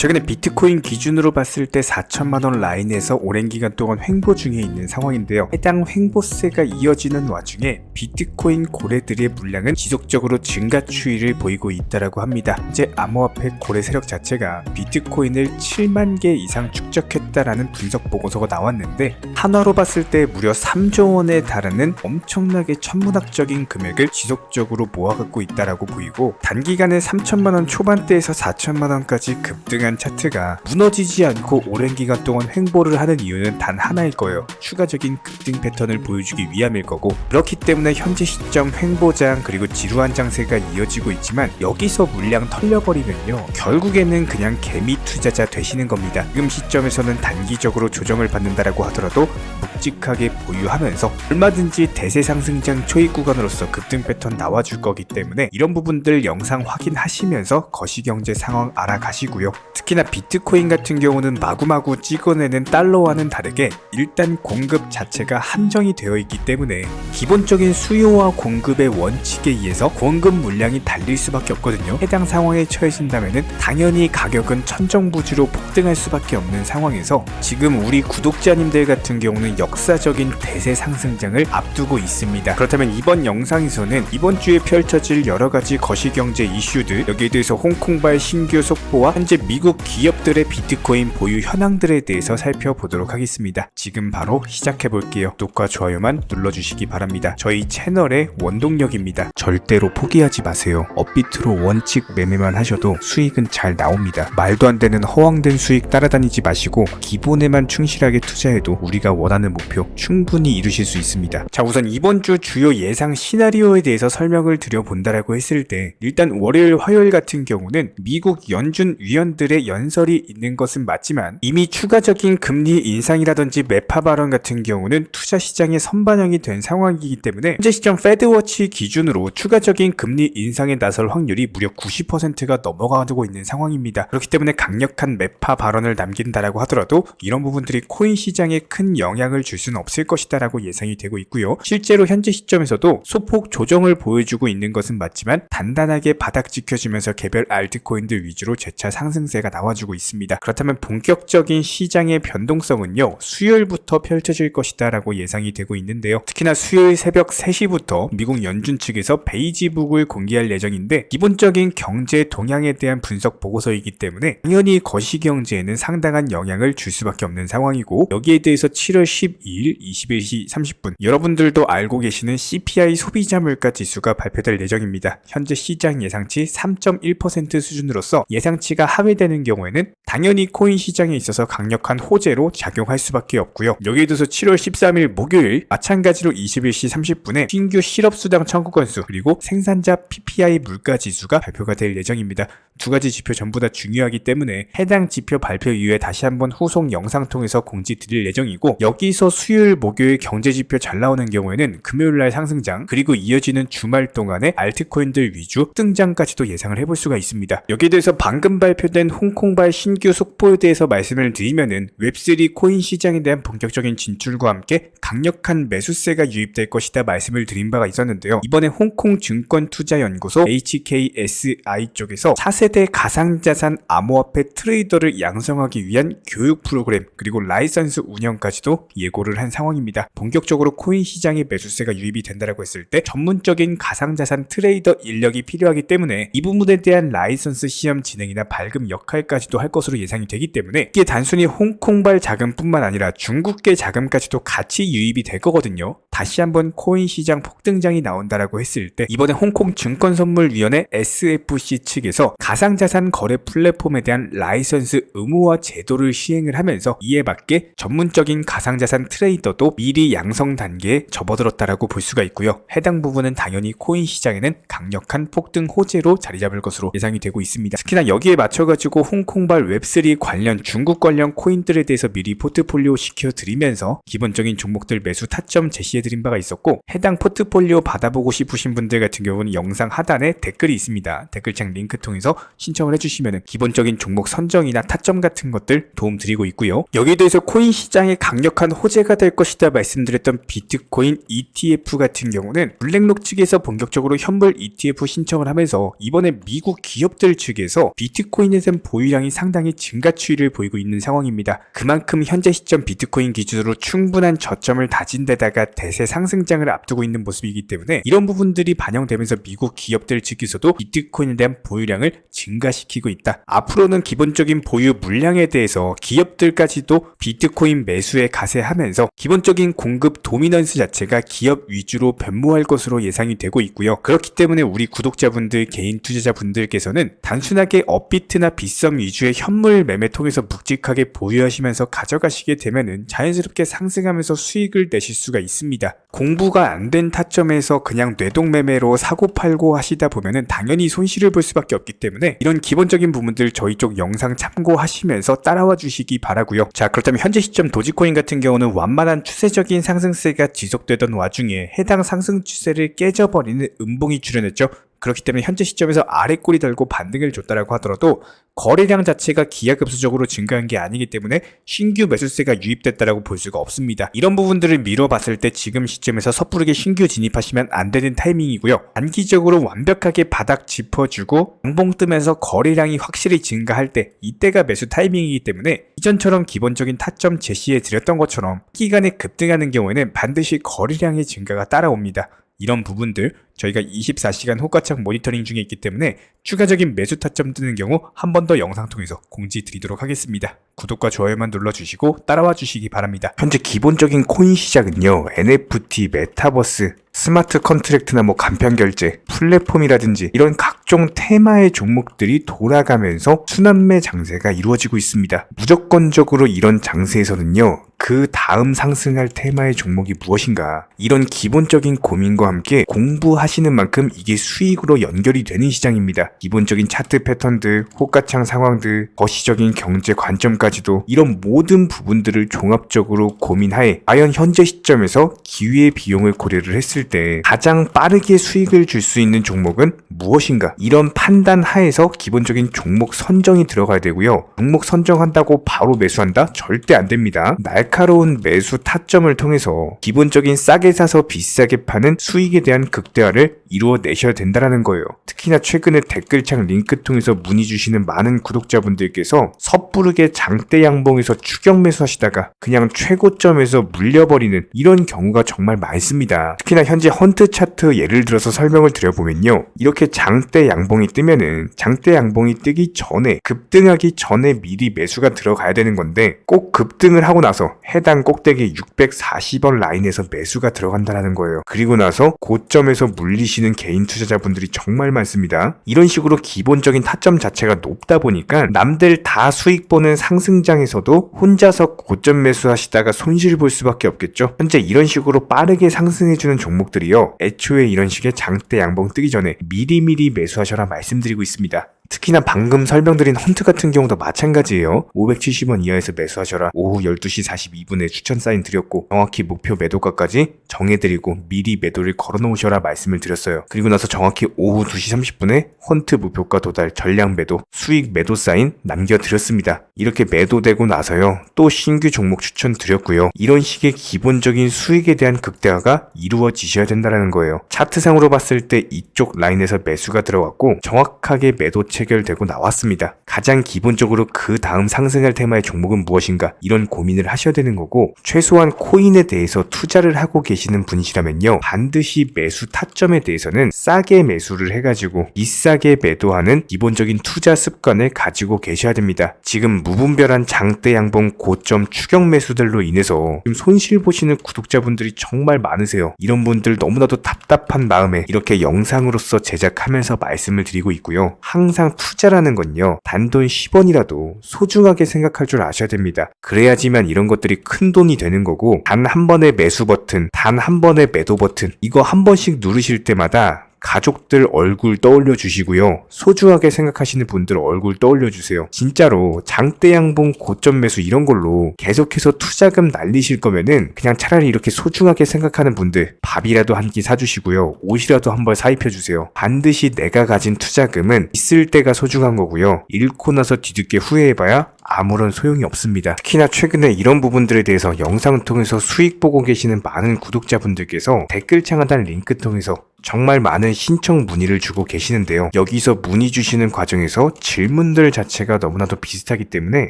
최근에 비트코인 기준으로 봤을 때 4천만원 라인에서 오랜 기간 동안 횡보 중에 있는 상황인데요. 해당 횡보세가 이어지는 와중에 비트코인 고래들의 물량은 지속적으로 증가 추이를 보이고 있다고 합니다. 현재 암호화폐 고래 세력 자체가 비트코인을 7만 개 이상 축적했다라는 분석 보고서가 나왔는데, 한화로 봤을 때 무려 3조 원에 달하는 엄청나게 천문학적인 금액을 지속적으로 모아갖고 있다라고 보이고, 단기간에 3천만원 초반대에서 4천만원까지 급등한 차트가 무너지지 않고 오랜 기간 동안 횡보를 하는 이유는 단 하나일 거예요. 추가적인 급등 패턴을 보여주기 위함일 거고, 그렇기 때문에 현재 시점 횡보장 그리고 지루한 장세가 이어지고 있지만, 여기서 물량 털려버리면요 결국에는 그냥 개미 투자자 되시는 겁니다. 지금 시점에서는 단기적으로 조정을 받는다라고 하더라도 묵직하게 보유하면서 얼마든지 대세 상승장 초입 구간으로서 급등 패턴 나와줄 거기 때문에 이런 부분들 영상 확인하시면서 거시경제 상황 알아가시고요. 특히나 비트코인 같은 경우는 마구마구 찍어내는 달러와는 다르게 일단 공급 자체가 한정이 되어 있기 때문에 기본적인 수요와 공급의 원칙에 의해서 공급 물량이 달릴 수밖에 없거든요. 해당 상황에 처해진다면 당연히 가격은 천정부지로 폭등할 수밖에 없는 상황에서 지금 우리 구독자님들 같은 경우는 역사적인 대세 상승장을 앞두고 있습니다. 그렇다면 이번 영상에서는 이번 주에 펼쳐질 여러가지 거시경제 이슈들, 여기에 대해서 홍콩발 신규 속보와 현재 미국 기업들의 비트코인 보유 현황들에 대해서 살펴보도록 하겠습니다. 지금 바로 시작해볼게요. 구독과 좋아요만 눌러주시기 바랍니다. 저희 채널의 원동력입니다. 절대로 포기하지 마세요. 업비트로 원칙 매매만 하셔도 수익은 잘 나옵니다. 말도 안 되는 허황된 수익 따라다니지 마시고 기본에만 충실하게 투자해도 우리가 원하는 목표 충분히 이루실 수 있습니다. 자, 우선 이번 주 주요 예상 시나리오에 대해서 설명을 드려본다라고 했을 때, 일단 월요일 화요일 같은 경우는 미국 연준 위원들의 연설이 있는 것은 맞지만 이미 추가적인 금리 인상이라든지 매파 발언 같은 경우는 투자 시장에 선반영이 된 상황이기 때문에 현재 시점 패드워치 기준으로 추가적인 금리 인상에 나설 확률이 무려 90%가 넘어가고 있는 상황입니다. 그렇기 때문에 강력한 매파 발언을 남긴다라고 하더라도 이런 부분들이 코인 시장에 큰 영향을 줄 수는 없을 것이다라고 예상이 되고 있고요. 실제로 현재 시점에서도 소폭 조정을 보여주고 있는 것은 맞지만 단단하게 바닥 지켜주면서 개별 알트코인들 위주로 재차 상승세가 나와주고 있습니다. 그렇다면 본격적인 시장의 변동성은요 수요일부터 펼쳐질 것이다 라고 예상이 되고 있는데요. 특히나 수요일 새벽 3시부터 미국 연준 측에서 베이지북을 공개할 예정인데, 기본적인 경제 동향에 대한 분석 보고서이기 때문에 당연히 거시경제에는 상당한 영향을 줄 수밖에 없는 상황이고, 여기에 대해서 7월 12일 21시 30분 여러분들도 알고 계시는 CPI 소비자 물가 지수가 발표될 예정입니다. 현재 시장 예상치 3.1% 수준으로서 예상치가 하회되는 경우에는 당연히 코인 시장에 있어서 강력한 호재로 작용할 수밖에 없고요. 여기에 대해서 7월 13일 목요일 마찬가지로 21시 30분에 신규 실업수당 청구 건수 그리고 생산자 PPI 물가 지수가 발표가 될 예정입니다. 두 가지 지표 전부 다 중요하기 때문에 해당 지표 발표 이후에 다시 한번 후속 영상 통해서 공지 드릴 예정이고, 여기서 수요일 목요일 경제 지표 잘 나오는 경우에는 금요일날 상승장 그리고 이어지는 주말 동안에 알트코인들 위주 등장까지도 예상을 해볼 수가 있습니다. 여기에 대해서 방금 발표된 홍콩발 신규 속보에 대해서 말씀을 드리면은 웹3 코인 시장에 대한 본격적인 진출과 함께 강력한 매수세가 유입될 것이다 말씀을 드린 바가 있었는데요. 이번에 홍콩 증권투자연구소 HKSI 쪽에서 4세대 가상자산 암호화폐 트레이더를 양성하기 위한 교육 프로그램 그리고 라이선스 운영까지도 예고를 한 상황입니다. 본격적으로 코인 시장에 매수세가 유입이 된다라고 했을 때 전문적인 가상자산 트레이더 인력이 필요하기 때문에 이 부분에 대한 라이선스 시험 진행이나 발급 역할까지도 할 것으로 예상이 되기 때문에 이게 단순히 홍콩발 자금뿐만 아니라 중국계 자금까지도 같이 유입이 될 거거든요. 다시 한번 코인 시장 폭등장이 나온다라고 했을 때 이번에 홍콩 증권선물위원회 SFC 측에서 가상자산 거래 플랫폼에 대한 라이선스 의무화 제도를 시행을 하면서 이에 맞게 전문적인 가상자산 트레이더도 미리 양성 단계에 접어들었다라고 볼 수가 있고요. 해당 부분은 당연히 코인 시장에는 강력한 폭등 호재로 자리 잡을 것으로 예상이 되고 있습니다. 특히나 여기에 맞춰가지고 홍콩발 웹3 관련 중국 관련 코인들에 대해서 미리 포트폴리오 시켜드리면서 기본적인 종목들 매수 타점 제시해드린 바가 있었고, 해당 포트폴리오 받아보고 싶으신 분들 같은 경우는 영상 하단에 댓글이 있습니다. 댓글창 링크 통해서 신청을 해주시면 기본적인 종목 선정이나 타점 같은 것들 도움 드리고 있고요. 여기에 대해서 코인 시장의 강력한 호재 호재가 될 것이다 말씀드렸던 비트코인 ETF 같은 경우는 블랙록 측에서 본격적으로 현물 ETF 신청을 하면서 이번에 미국 기업들 측에서 비트코인에 대한 보유량이 상당히 증가 추이를 보이고 있는 상황입니다. 그만큼 현재 시점 비트코인 기준으로 충분한 저점을 다진 데다가 대세 상승장을 앞두고 있는 모습이기 때문에 이런 부분들이 반영되면서 미국 기업들 측에서도 비트코인에 대한 보유량을 증가시키고 있다. 앞으로는 기본적인 보유 물량에 대해서 기업들까지도 비트코인 매수에 가세하면서 기본적인 공급 도미넌스 자체가 기업 위주로 변모할 것으로 예상이 되고 있고요. 그렇기 때문에 우리 구독자분들, 개인 투자자분들께서는 단순하게 업비트나 빗썸 위주의 현물 매매 통해서 묵직하게 보유하시면서 가져가시게 되면은 자연스럽게 상승하면서 수익을 내실 수가 있습니다. 공부가 안 된 타점에서 그냥 뇌동매매로 사고팔고 하시다 보면은 당연히 손실을 볼 수밖에 없기 때문에 이런 기본적인 부분들 저희 쪽 영상 참고하시면서 따라와 주시기 바라고요. 자, 그렇다면 현재 시점 도지코인 같은 경우는 완만한 추세적인 상승세가 지속되던 와중에 해당 상승 추세를 깨져버리는 음봉이 출현했죠. 그렇기 때문에 현재 시점에서 아래 꼬리 달고 반등을 줬다라고 하더라도 거래량 자체가 기하급수적으로 증가한 게 아니기 때문에 신규 매수세가 유입됐다라고 볼 수가 없습니다. 이런 부분들을 미뤄봤을 때 지금 시점에서 섣부르게 신규 진입하시면 안 되는 타이밍이고요. 단기적으로 완벽하게 바닥 짚어주고 양봉 뜨면서 거래량이 확실히 증가할 때 이때가 매수 타이밍이기 때문에 이전처럼 기본적인 타점 제시해 드렸던 것처럼 기간에 급등하는 경우에는 반드시 거래량의 증가가 따라옵니다. 이런 부분들 저희가 24시간 호가창 모니터링 중에 있기 때문에 추가적인 매수 타점 뜨는 경우 한 번 더 영상 통해서 공지 드리도록 하겠습니다. 구독과 좋아요만 눌러주시고 따라와 주시기 바랍니다. 현재 기본적인 코인 시장은요, NFT, 메타버스, 스마트 컨트랙트나 간편결제, 플랫폼이라든지 이런 각종 테마의 종목들이 돌아가면서 순환매 장세가 이루어지고 있습니다. 무조건적으로 이런 장세에서는요, 그 다음 상승할 테마의 종목이 무엇인가, 이런 기본적인 고민과 함께 공부하시는 만큼 이게 수익으로 연결이 되는 시장입니다. 기본적인 차트 패턴들, 호가창 상황들, 거시적인 경제 관점까지도 이런 모든 부분들을 종합적으로 고민하에 과연 현재 시점에서 기회의 비용을 고려를 했을 때 가장 빠르게 수익을 줄 수 있는 종목은 무엇인가, 이런 판단 하에서 기본적인 종목 선정이 들어가야 되고요. 종목 선정한다고 바로 매수한다? 절대 안 됩니다. 날카로운 매수 타점을 통해서 기본적인 싸게 사서 비싸게 파는 수익에 대한 극대화를 이루어내셔야 된다는 거예요. 특히나 최근에 댓글창 링크 통해서 문의 주시는 많은 구독자분들께서 섣부르게 장대 양봉에서 추격 매수하시다가 그냥 최고점에서 물려버리는 이런 경우가 정말 많습니다. 특히나 현재 헌트 차트 예를 들어서 설명을 드려보면요, 이렇게 장대 양봉이 뜨면은 장대 양봉이 뜨기 전에, 급등하기 전에 미리 매수가 들어가야 되는 건데 꼭 급등을 하고 나서 해당 꼭대기 640원 라인에서 매수가 들어간다는 거예요. 그리고 나서 고점에서 물리시는 개인 투자자분들이 정말 많습니다. 이런 식으로 기본적인 타점 자체가 높다 보니까 남들 다 수익 보는 상승장에서도 혼자서 고점 매수하시다가 손실 볼 수밖에 없겠죠. 현재 이런 식으로 빠르게 상승해주는 종목들이요, 애초에 이런 식의 장대 양봉 뜨기 전에 미리미리 매수하셔라 말씀드리고 있습니다. 특히나 방금 설명드린 헌트 같은 경우도 마찬가지예요. 570원 이하에서 매수하셔라. 오후 12시 42분에 추천 사인 드렸고 정확히 목표 매도가까지 정해드리고 미리 매도를 걸어놓으셔라 말씀을 드렸어요. 그리고 나서 정확히 오후 2시 30분에 헌트 목표가 도달 전량 매도, 수익 매도 사인 남겨드렸습니다. 이렇게 매도되고 나서요, 또 신규 종목 추천 드렸고요. 이런 식의 기본적인 수익에 대한 극대화가 이루어지셔야 된다는 거예요. 차트상으로 봤을 때 이쪽 라인에서 매수가 들어갔고 정확하게 매도 체결되고 나왔습니다. 가장 기본적으로 그 다음 상승할 테마의 종목은 무엇인가, 이런 고민을 하셔야 되는 거고, 최소한 코인에 대해서 투자를 하고 계시는 분이시라면요, 반드시 매수 타점에 대해서는 싸게 매수를 해가지고 비싸게 매도하는 기본적인 투자 습관을 가지고 계셔야 됩니다. 지금 무분별한 장대 양봉 고점 추격 매수들로 인해서 지금 손실 보시는 구독자분들이 정말 많으세요. 이런 분들 너무나도 답답한 마음에 이렇게 영상으로서 제작하면서 말씀을 드리고 있고요. 항상 투자라는 건요, 단돈 10원이라도 소중하게 생각할 줄 아셔야 됩니다. 그래야지만 이런 것들이 큰 돈이 되는 거고, 단 한 번의 매수 버튼, 단 한 번의 매도 버튼, 이거 한 번씩 누르실 때마다 가족들 얼굴 떠올려 주시고요. 소중하게 생각하시는 분들 얼굴 떠올려 주세요. 진짜로 장대 양봉 고점 매수 이런 걸로 계속해서 투자금 날리실 거면은 그냥 차라리 이렇게 소중하게 생각하는 분들 밥이라도 한 끼 사주시고요. 옷이라도 한 벌 사입혀 주세요. 반드시 내가 가진 투자금은 있을 때가 소중한 거고요. 잃고 나서 뒤늦게 후회해봐야 아무런 소용이 없습니다. 특히나 최근에 이런 부분들에 대해서 영상을 통해서 수익 보고 계시는 많은 구독자분들께서 댓글창 하단 링크 통해서 정말 많은 신청 문의를 주고 계시는데요. 여기서 문의 주시는 과정에서 질문들 자체가 너무나도 비슷하기 때문에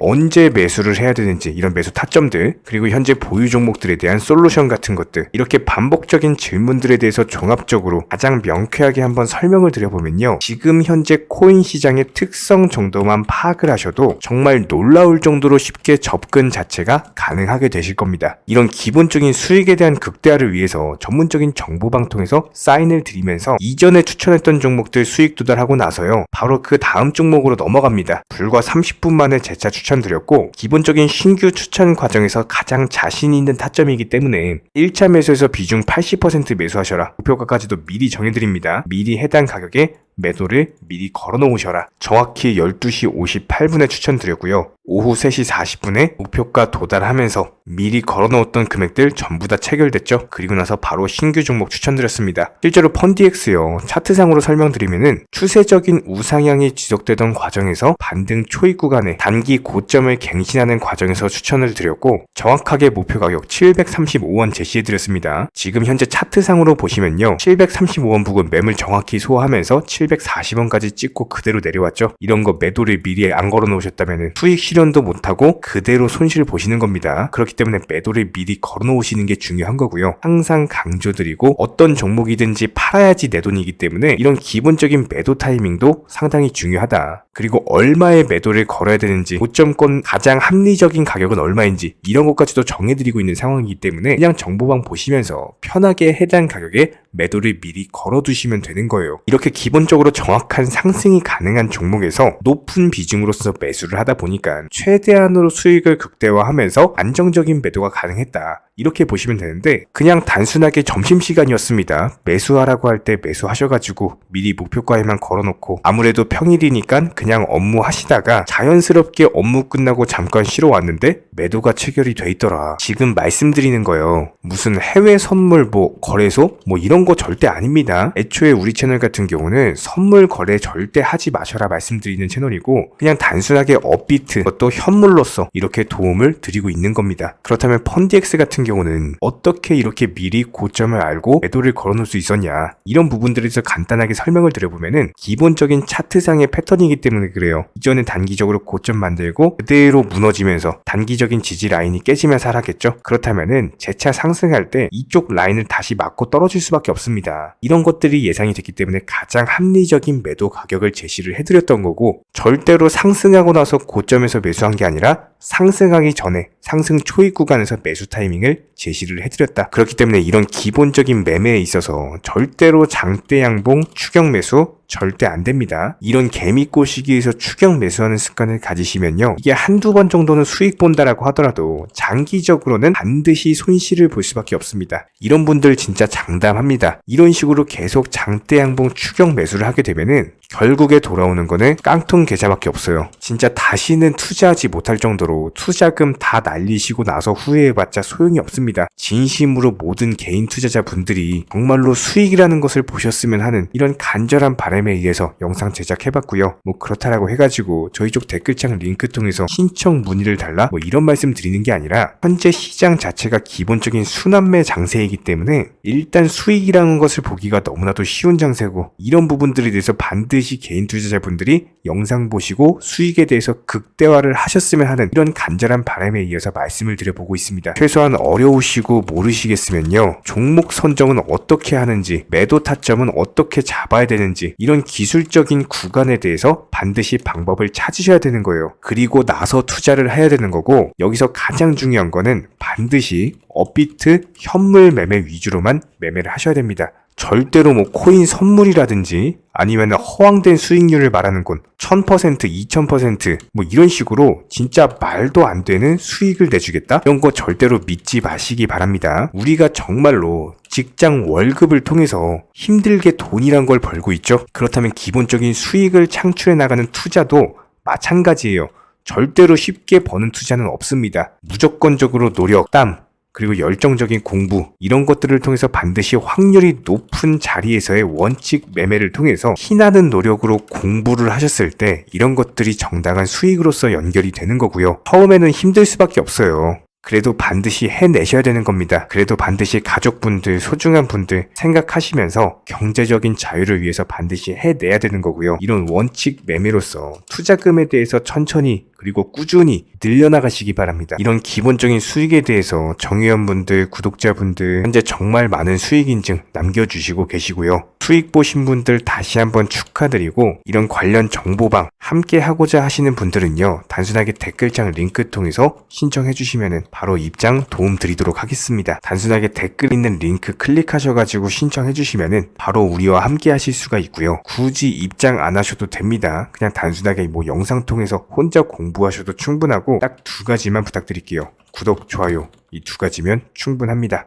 언제 매수를 해야 되는지 이런 매수 타점들, 그리고 현재 보유 종목들에 대한 솔루션 같은 것들, 이렇게 반복적인 질문들에 대해서 종합적으로 가장 명쾌하게 한번 설명을 드려보면요. 지금 현재 코인 시장의 특성 정도만 파악을 하셔도 정말 놀라울 정도로 쉽게 접근 자체가 가능하게 되실 겁니다. 이런 기본적인 수익에 대한 극대화를 위해서 전문적인 정보방 통해서 사인을 드리면서 이전에 추천했던 종목들 수익 도달하고 나서요. 바로 그 다음 종목으로 넘어갑니다. 불과 30분 만에 재차 추천드렸고 기본적인 신규 추천 과정에서 가장 자신 있는 타점이기 때문에 1차 매수에서 비중 80% 매수하셔라. 목표가까지도 미리 정해드립니다. 미리 해당 가격에 매도를 미리 걸어 놓으셔라. 정확히 12시 58분에 추천드렸고요. 오후 3시 40분에 목표가 도달하면서 미리 걸어 놓았던 금액들 전부 다 체결됐죠. 그리고 나서 바로 신규 종목 추천드렸습니다. 실제로 펀디엑스요. 차트상으로 설명드리면은 추세적인 우상향이 지속되던 과정에서 반등 초입 구간에 단기 고점을 갱신하는 과정에서 추천을 드렸고 정확하게 목표 가격 735원 제시해드렸습니다. 지금 현재 차트상으로 보시면요. 735원 부근 매물 정확히 소화하면서 740원까지 찍고 그대로 내려왔죠. 이런 거 매도를 미리 안 걸어 놓으셨다면 수익 실현도 못하고 그대로 손실을 보시는 겁니다. 그렇기 때문에 매도를 미리 걸어 놓으시는 게 중요한 거고요. 항상 강조드리고 어떤 종목이든지 팔아야지 내 돈이기 때문에 이런 기본적인 매도 타이밍도 상당히 중요하다. 그리고 얼마의 매도를 걸어야 되는지, 고점권 가장 합리적인 가격은 얼마인지 이런 것까지도 정해드리고 있는 상황이기 때문에 그냥 정보방 보시면서 편하게 해당 가격에 매도를 미리 걸어두시면 되는 거예요. 이렇게 기본적으로 정확한 상승이 가능한 종목에서 높은 비중으로서 매수를 하다 보니까 최대한으로 수익을 극대화하면서 안정적인 매도가 가능했다. 이렇게 보시면 되는데 그냥 단순하게 점심시간이었습니다. 매수하라고 할 때 매수하셔가지고 미리 목표가에만 걸어놓고 아무래도 평일이니까 그냥 업무 하시다가 자연스럽게 업무 끝나고 잠깐 쉬러 왔는데 매도가 체결이 돼 있더라. 지금 말씀드리는 거예요. 무슨 해외 선물 거래소 이런 거 절대 아닙니다. 애초에 우리 채널 같은 경우는 선물 거래 절대 하지 마셔라 말씀드리는 채널이고 그냥 단순하게 업비트 또 현물로서 이렇게 도움을 드리고 있는 겁니다. 그렇다면 펀디엑스 같은 경우는 어떻게 이렇게 미리 고점을 알고 매도를 걸어놓을 수 있었냐, 이런 부분들에 대해서 간단하게 설명을 드려보면은 기본적인 차트상의 패턴이기 때문에 그래요. 이전에 단기적으로 고점 만들고 그대로 무너지면서 단기적인 지지 라인이 깨지면서 하락했죠. 그렇다면은 재차 상승할 때 이쪽 라인을 다시 맞고 떨어질 수밖에 없습니다. 이런 것들이 예상이 됐기 때문에 가장 합리적인 매도 가격을 제시를 해드렸던 거고 절대로 상승하고 나서 고점에서 매수한 게 아니라 상승하기 전에 상승 초입 구간에서 매수 타이밍을 제시를 해드렸다. 그렇기 때문에 이런 기본적인 매매에 있어서 절대로 장대 양봉 추격 매수 절대 안 됩니다. 이런 개미꼬 시기에서 추격 매수하는 습관을 가지시면요. 이게 한두 번 정도는 수익 본다라고 하더라도 장기적으로는 반드시 손실을 볼 수밖에 없습니다. 이런 분들 진짜 장담합니다. 이런 식으로 계속 장대 양봉 추격 매수를 하게 되면은 결국에 돌아오는 거는 깡통 계좌밖에 없어요. 진짜 다시는 투자하지 못할 정도로 투자금 다 날리시고 나서 후회해봤자 소용이 없습니다. 진심으로 모든 개인 투자자분들이 정말로 수익이라는 것을 보셨으면 하는 이런 간절한 바람에 의해서 영상 제작해봤고요. 그렇다라고 해가지고 저희 쪽 댓글창 링크 통해서 신청 문의를 달라 이런 말씀 드리는 게 아니라 현재 시장 자체가 기본적인 순환매 장세이기 때문에 일단 수익이라는 것을 보기가 너무나도 쉬운 장세고 이런 부분들에 대해서 반드시 개인 투자자분들이 영상 보시고 수익에 대해서 극대화를 하셨으면 하는 이런 간절한 바람에 이어서 말씀을 드려보고 있습니다. 최소한 어려우시고 모르시겠으면요. 종목 선정은 어떻게 하는지, 매도 타점은 어떻게 잡아야 되는지 이런 기술적인 구간에 대해서 반드시 방법을 찾으셔야 되는 거예요. 그리고 나서 투자를 해야 되는 거고 여기서 가장 중요한 거는 반드시 업비트 현물 매매 위주로만 매매를 하셔야 됩니다. 절대로 뭐 코인 선물이라든지 아니면 허황된 수익률을 말하는 건 1000%, 2000% 뭐 이런 식으로 진짜 말도 안 되는 수익을 내주겠다? 이런 거 절대로 믿지 마시기 바랍니다. 우리가 정말로 직장 월급을 통해서 힘들게 돈이란 걸 벌고 있죠. 그렇다면 기본적인 수익을 창출해 나가는 투자도 마찬가지예요. 절대로 쉽게 버는 투자는 없습니다. 무조건적으로 노력, 땀, 그리고 열정적인 공부 이런 것들을 통해서 반드시 확률이 높은 자리에서의 원칙 매매를 통해서 피나는 노력으로 공부를 하셨을 때 이런 것들이 정당한 수익으로서 연결이 되는 거고요. 처음에는 힘들 수밖에 없어요. 그래도 반드시 해내셔야 되는 겁니다. 그래도 반드시 가족분들, 소중한 분들 생각하시면서 경제적인 자유를 위해서 반드시 해내야 되는 거고요. 이런 원칙 매매로서 투자금에 대해서 천천히 그리고 꾸준히 늘려나가시기 바랍니다. 이런 기본적인 수익에 대해서 정회원분들, 구독자분들 현재 정말 많은 수익 인증 남겨주시고 계시고요. 수익 보신 분들 다시 한번 축하드리고 이런 관련 정보방 함께 하고자 하시는 분들은요. 단순하게 댓글창 링크 통해서 신청해 주시면 바로 입장 도움 드리도록 하겠습니다. 단순하게 댓글 있는 링크 클릭하셔가지고 신청해 주시면 바로 우리와 함께 하실 수가 있고요. 굳이 입장 안 하셔도 됩니다. 그냥 단순하게 뭐 영상 통해서 혼자 공부하셔도 충분하고 딱 두 가지만 부탁드릴게요. 구독, 좋아요 이 두 가지면 충분합니다.